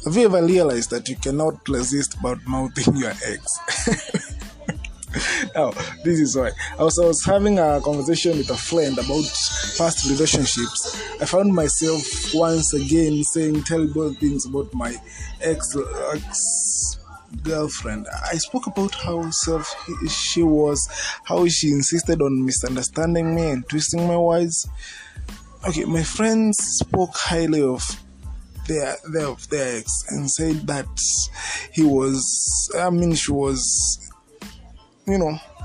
Have you ever realized that you cannot resist about mouthing your ex? Now, this is why. I was having a conversation with a friend about past relationships. I found myself once again saying terrible things about my ex girlfriend. I spoke about how she was, how she insisted on misunderstanding me and twisting my words. Okay, my friends spoke highly of their ex and said that she was,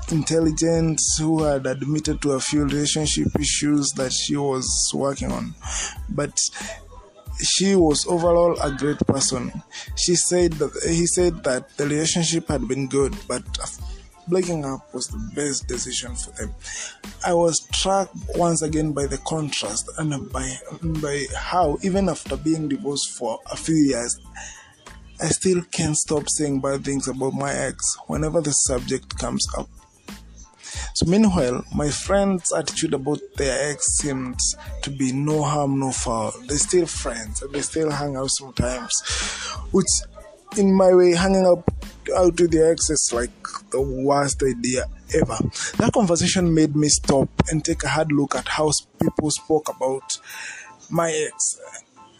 intelligent, who had admitted to a few relationship issues that she was working on, but she was overall a great person. He said that the relationship had been good, but breaking up was the best decision for them. I was struck once again by the contrast and by how even after being divorced for a few years, I still can't stop saying bad things about my ex whenever the subject comes up. So meanwhile, my friends' attitude about their ex seemed to be no harm, no foul. They're still friends and they still hang out sometimes, which in my way, hanging out with their ex is like the worst idea ever. That conversation made me stop and take a hard look at how people spoke about my ex,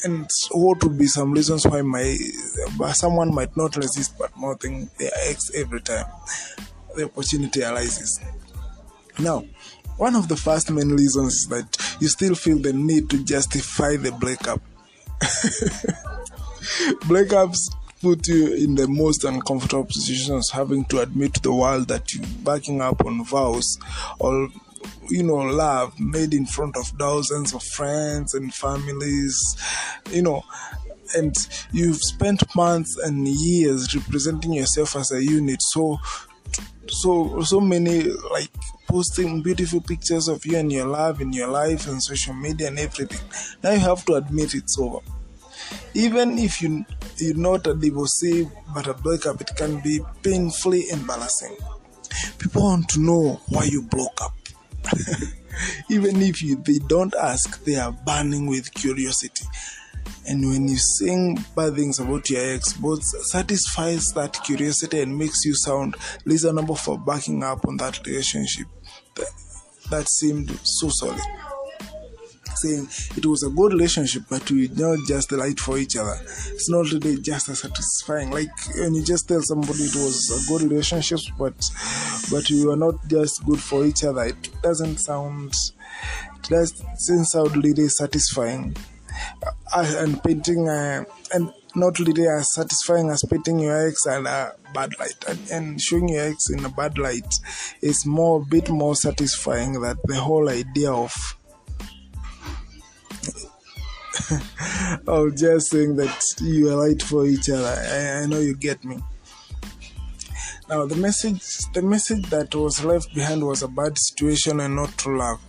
and what would be some reasons why someone might not resist but mouthing their ex every time the opportunity arises. Now, one of the first main reasons is that you still feel the need to justify the breakup. Breakups put you in the most uncomfortable positions, having to admit to the world that you're backing up on vows or love made in front of thousands of friends and families, and you've spent months and years representing yourself as a unit. So many, like, posting beautiful pictures of you and your love in your life and social media and everything. Now you have to admit it's over. Even if you're not a divorcee but a breakup, it can be painfully embarrassing. People want to know why you broke up. Even if they don't ask, they are burning with curiosity. And when you sing bad things about your ex, both satisfies that curiosity and makes you sound reasonable for backing up on that relationship that seemed so solid. Saying it was a good relationship, but we not just right for each other. It's not really just as satisfying. Like when you just tell somebody it was a good relationship, but we were not just good for each other. It doesn't sound really satisfying. And painting and not really as satisfying as painting your ex in a bad light, and showing your ex in a bad light is a bit more satisfying than the whole idea of just saying that you are right for each other. I know you get me. Now the message that was left behind was a bad situation and not true love.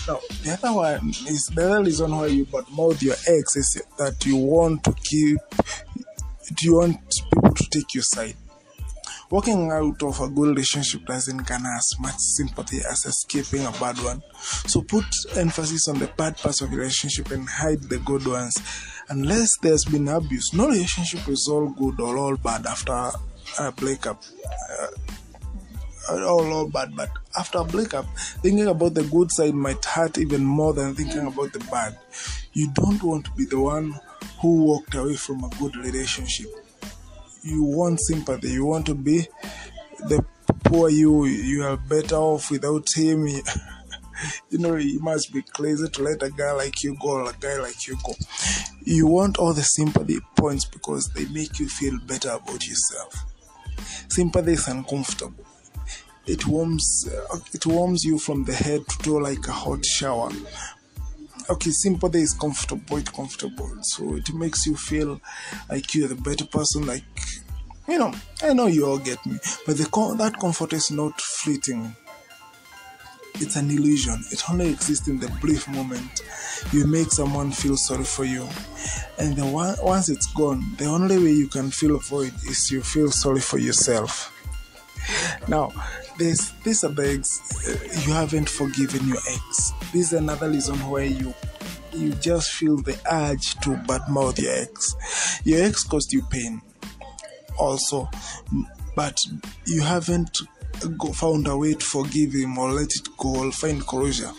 Now the other reason why you badmouth your ex is that you want people to take your side. Walking out of a good relationship doesn't garner as much sympathy as escaping a bad one. So put emphasis on the bad parts of the relationship and hide the good ones. Unless there's been abuse, no relationship is all good or all bad after a breakup. All bad, but after a breakup, thinking about the good side might hurt even more than thinking about the bad. You don't want to be the one who walked away from a good relationship. You want sympathy. You want to be the poor you. You are better off without him. You must be crazy to let a guy like you go or a guy like you go. You want all the sympathy points because they make you feel better about yourself. Sympathy is uncomfortable. It warms you from the head to toe like a hot shower. Okay, sympathy is comfortable, so it makes you feel like you're the better person, like, I know you all get me, but that comfort is not fleeting. It's an illusion. It only exists in the brief moment you make someone feel sorry for you, and once it's gone, the only way you can feel for it is you feel sorry for yourself. Now, these are the you haven't forgiven your ex. This is another reason why you you just feel the urge to badmouth your ex. Your ex caused you pain also, but you haven't found a way to forgive him or let it go or find closure.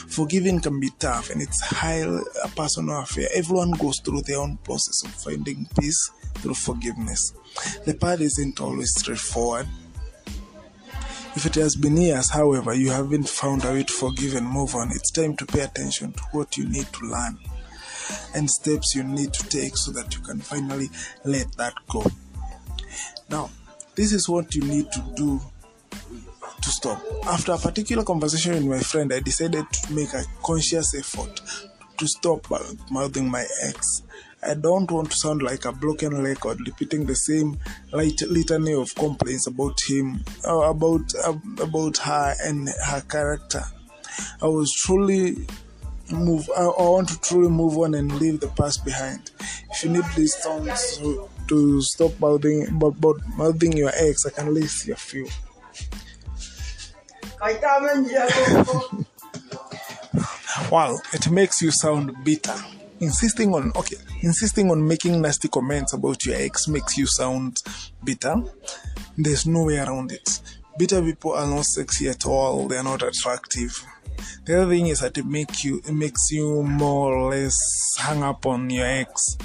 Forgiving can be tough, and it's highly a personal affair. Everyone goes through their own process of finding peace through forgiveness. The path isn't always straightforward. If it has been years, however, you haven't found a way to forgive and move on, it's time to pay attention to what you need to learn and steps you need to take so that you can finally let that go. Now, this is what you need to do to stop. After a particular conversation with my friend, I decided to make a conscious effort to stop mouthing my ex. I don't want to sound like a broken record repeating the same litany of complaints about him, about her and her character. I want to truly move on and leave the past behind. If you need these songs to stop mouthing your ex, I can list a few. Well, it makes you sound bitter. Insisting on making nasty comments about your ex makes you sound bitter. There's no way around it. Bitter people are not sexy at all. They are not attractive. The other thing is that it makes you more or less hang up on your ex.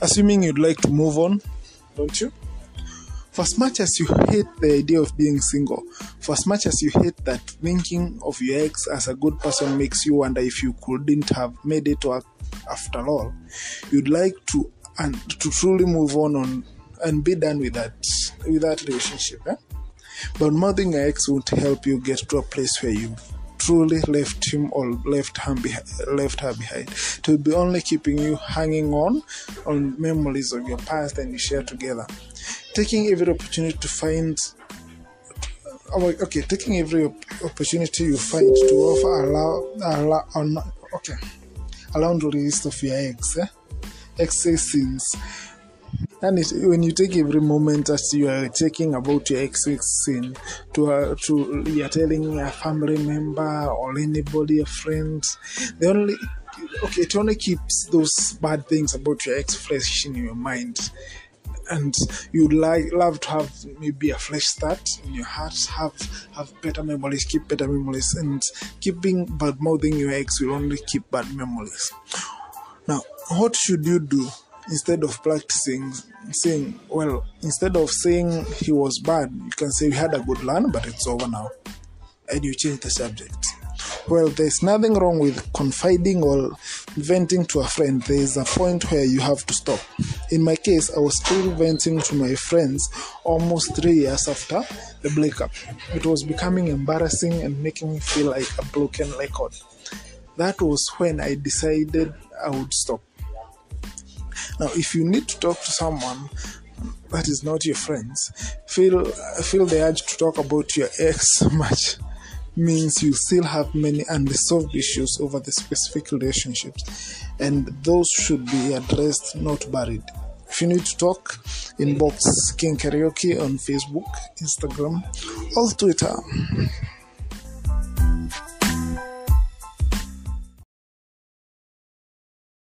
Assuming you'd like to move on, don't you? For as much as you hate the idea of being single, for as much as you hate that thinking of your ex as a good person makes you wonder if you couldn't have made it work after all, you'd like to truly move on and be done with that relationship. But mouthing your ex won't help you get to a place where you truly left him or left her behind. It will be only keeping you hanging on memories of your past and you share together. Taking every opportunity you find to offer allow the release of your excesses. And when you take every moment as you are taking about your ex's sin to you're telling a family member or anybody, a friend, it only keeps those bad things about your ex fresh in your mind. And you'd love to have maybe a fresh start in your heart, have better memories, keep better memories, and keeping bad mouthing your ex will only keep bad memories. Now, what should you do instead of instead of saying he was bad, you can say we had a good run, but it's over now, and you change the subject. Well, there's nothing wrong with confiding or venting to a friend. There's a point where you have to stop. In my case, I was still venting to my friends almost 3 years after the breakup. It was becoming embarrassing and making me feel like a broken record. That was when I decided I would stop. Now, if you need to talk to someone that is not your friends, feel the urge to talk about your ex much means you still have many unresolved issues over the specific relationships, and those should be addressed, not buried. If you need to talk, inbox King Kariuki on Facebook, Instagram, or Twitter.